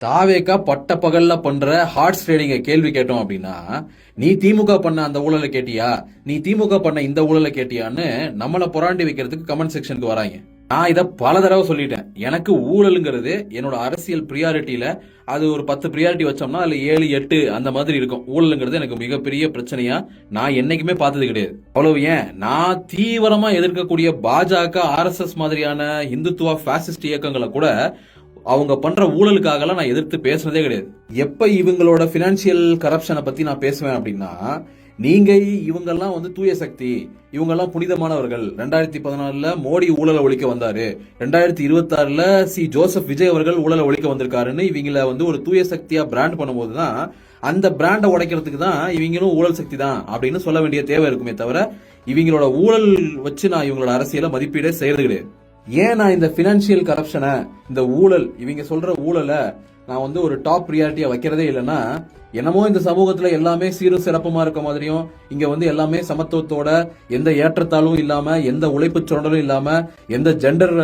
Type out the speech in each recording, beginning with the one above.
தாவேக்கா பட்ட பகல்ல பண்ற ஹார்ட்ஸ் ட்ரேடிங்க கேள்வி கேட்டோம் அப்படின்னா, நீ திமுக பண்ண அந்த ஊழலை கேட்டியா, நீ திமுக பண்ண இந்த ஊழலை கேட்டியான்னு நம்மள புராண்டி வைக்கிறதுக்கு கமெண்ட் செக்ஷனுக்கு வராங்க. நான் இதை பல தடவை சொல்லிட்டேன். எனக்கு ஊழலுங்கிறது என்னோட அரசியல் பிரியாரிட்டியில அது ஒரு 10 பிரியாரிட்டி வச்சோம்னா அதுல 7 8 அந்த மாதிரி இருக்கும். ஊழலுங்கிறது எனக்கு மிகப்பெரிய பிரச்சனையா நான் என்னைக்குமே பார்த்தது கிடையாது. அவ்வளவு ஏன், நான் தீவிரமா எதிர்க்கக்கூடிய பாஜக, RSS மாதிரியான இந்துத்துவா பாசிஸ்ட் இயக்கங்களை கூட அவங்க பண்ற ஊழலுக்காகலாம் நான் எதிர்த்து பேசுனதே கிடையாது. எப்ப இவங்களோட பினான்சியல் கரப்ஷனை பத்தி நான் பேசுவேன் அப்படின்னா, நீங்க இவங்கெல்லாம் தூய சக்தி, இவங்கெல்லாம் புனிதமானவர்கள். 2014 மோடி ஊழலை ஒழிக்க வந்தாரு, 2026 ஜோசப் விஜய் அவர்கள் ஊழலை ஒழிக்க வந்திருக்காருன்னு இவங்கள ஒரு தூய சக்தியா பிராண்ட் பண்ணும்போது தான் அந்த பிராண்டை உடைக்கிறதுக்கு தான் இவங்களும் ஊழல் சக்தி தான் அப்படின்னு சொல்ல வேண்டிய தேவை இருக்குமே தவிர, இவங்களோட ஊழல் வச்சு நான் இவங்களோட அரசியலை மதிப்பீடே செய்யறது கிடையாது. ஏன் நான் இந்த பினான்சியல் கரப்ஷனை, இந்த ஊழல், இவங்க சொல்ற ஊழலை நான் ஒரு டாப் ப்ரியாரிட்டியா வைக்கிறதே இல்லைன்னா, என்னமோ இந்த சமூகத்துல எல்லாமே சீரும் சிறப்புமா இருக்க மாதிரியும், இங்க எல்லாமே சமத்துவத்தோட, எந்த ஏற்றத்தாலும் இல்லாம, எந்த உழைப்பு சுரண்டலும் இல்லாம, எந்த ஜெண்டர்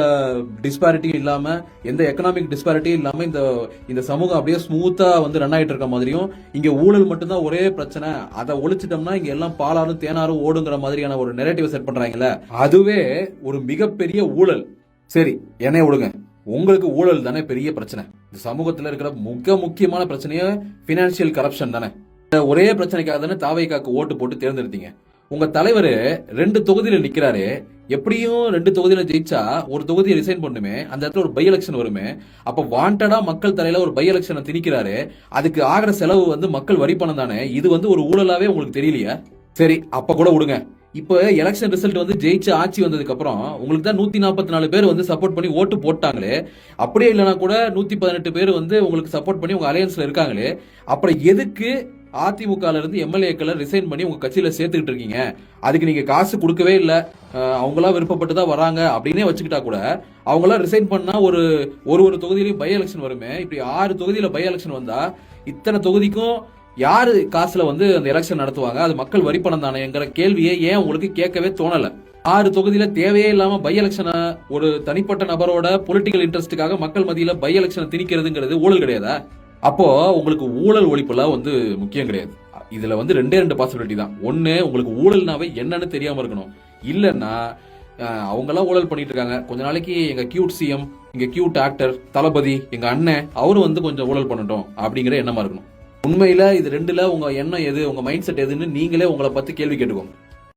டிஸ்பாரிட்டியும் இல்லாம, எந்த எக்கனாமிக் டிஸ்பாரிட்டியும் இல்லாம இந்த சமூகம் அப்படியே ஸ்மூத்தா ரன் ஆயிட்டு இருக்க மாதிரியும், இங்க ஊழல் மட்டும்தான் ஒரே பிரச்சனை, அதை ஒழிச்சிட்டோம்னா இங்க எல்லாம் பாலாரும் தேனாரும் ஓடுங்கிற மாதிரியான ஒரு நெரேட்டிவ் செட் பண்றாங்கல்ல, அதுவே ஒரு மிகப்பெரிய ஊழல். சரி, என்னைய விடுங்க, உங்களுக்கு ஊழல் தானே பெரிய பிரச்சனை. இந்த சமூகத்தில் இருக்கிற மிக முக்கியமான பிரச்சனையே பினான்சியல் கரப்ஷன் தானே. ஒரே பிரச்சனைக்காக தானே தாவேக்காக்கு ஓட்டு போட்டு தேர்ந்தெடுத்தீங்க. உங்க தலைவர் 2 தொகுதியில நிக்கிறாரு, எப்படியும் 2 தொகுதியில ஜெயிச்சா ஒரு தொகுதியை ரிசைன் பண்ணுமே, அந்த இடத்துல ஒரு பை எலெக்ஷன் வருமே. அப்ப வாண்டடா மக்கள் தலையில ஒரு பை எலெக்ஷனை திணிக்கிறாரு, அதுக்கு ஆகிற செலவு மக்கள் வரி பணம் தானே. இது ஒரு ஊழலாவே உங்களுக்கு தெரியலையா? சரி, அப்ப கூட விடுங்க. இப்ப எலெக்ஷன் ரிசல்ட் ஜெயிச்சு ஆட்சி வந்ததுக்கு அப்புறம் உங்களுக்கு தான் 144 பேர் சப்போர்ட் பண்ணி ஓட்டு போட்டாங்களே. அப்படியே இல்லைனா கூட 118 பேர் உங்களுக்கு சப்போர்ட் பண்ணி உங்க அலையன்ஸ்ல இருக்காங்களே. அப்புறம் எதுக்கு அதிமுகல இருந்து எம்எல்ஏக்களை ரிசைன் பண்ணி உங்க கட்சியில சேர்த்துக்கிட்டு இருக்கீங்க? அதுக்கு நீங்க காசு கொடுக்கவே இல்லை, அவங்களா விருப்பப்பட்டு தான் வராங்க அப்படின்னே வச்சுக்கிட்டா கூட, அவங்களா ரிசைன் பண்ணா ஒரு தொகுதியிலையும் பை எலெக்ஷன் வருமே. இப்படி 6 தொகுதியில பை எலெக்ஷன் வந்தா இத்தனை தொகுதிக்கும் யாரு காசுல அந்த எலெக்ஷன் நடத்துவாங்க? அது மக்கள் வரி பணம் தானேங்கிற கேள்வியை ஏன் உங்களுக்கு கேட்கவே தோணல? 6 தொகுதியில தேவையே இல்லாம பை எலெக்ஷனை ஒரு தனிப்பட்ட நபரோட பொலிட்டிக்கல் இன்ட்ரெஸ்டுக்காக மக்கள் மத்தியில பை எலெக்ஷனை திணிக்கிறதுங்கிறது ஊழல் கிடையாதா? அப்போ உங்களுக்கு ஊழல் ஒழிப்புல முக்கியம் கிடையாது. இதுல 2 பாசிபிலிட்டி தான். ஒண்ணு, உங்களுக்கு ஊழல்னாவே என்னன்னு தெரியாம இருக்கணும். இல்லன்னா அவங்கெல்லாம் ஊழல் பண்ணிட்டு இருக்காங்க, கொஞ்ச நாளைக்கு எங்க கியூட் சிஎம், எங்க கியூட் ஆக்டர் தளபதி, எங்க அண்ணன் அவரு கொஞ்சம் ஊழல் பண்ணட்டும் அப்படிங்கிற எண்ணமா இருக்கணும். உண்மையில இது 2ல உங்க எண்ணம் எது, உங்க மைண்ட் செட் எதுன்னு நீங்களே உங்களை பத்தி கேள்வி கேட்டுக்கோங்க.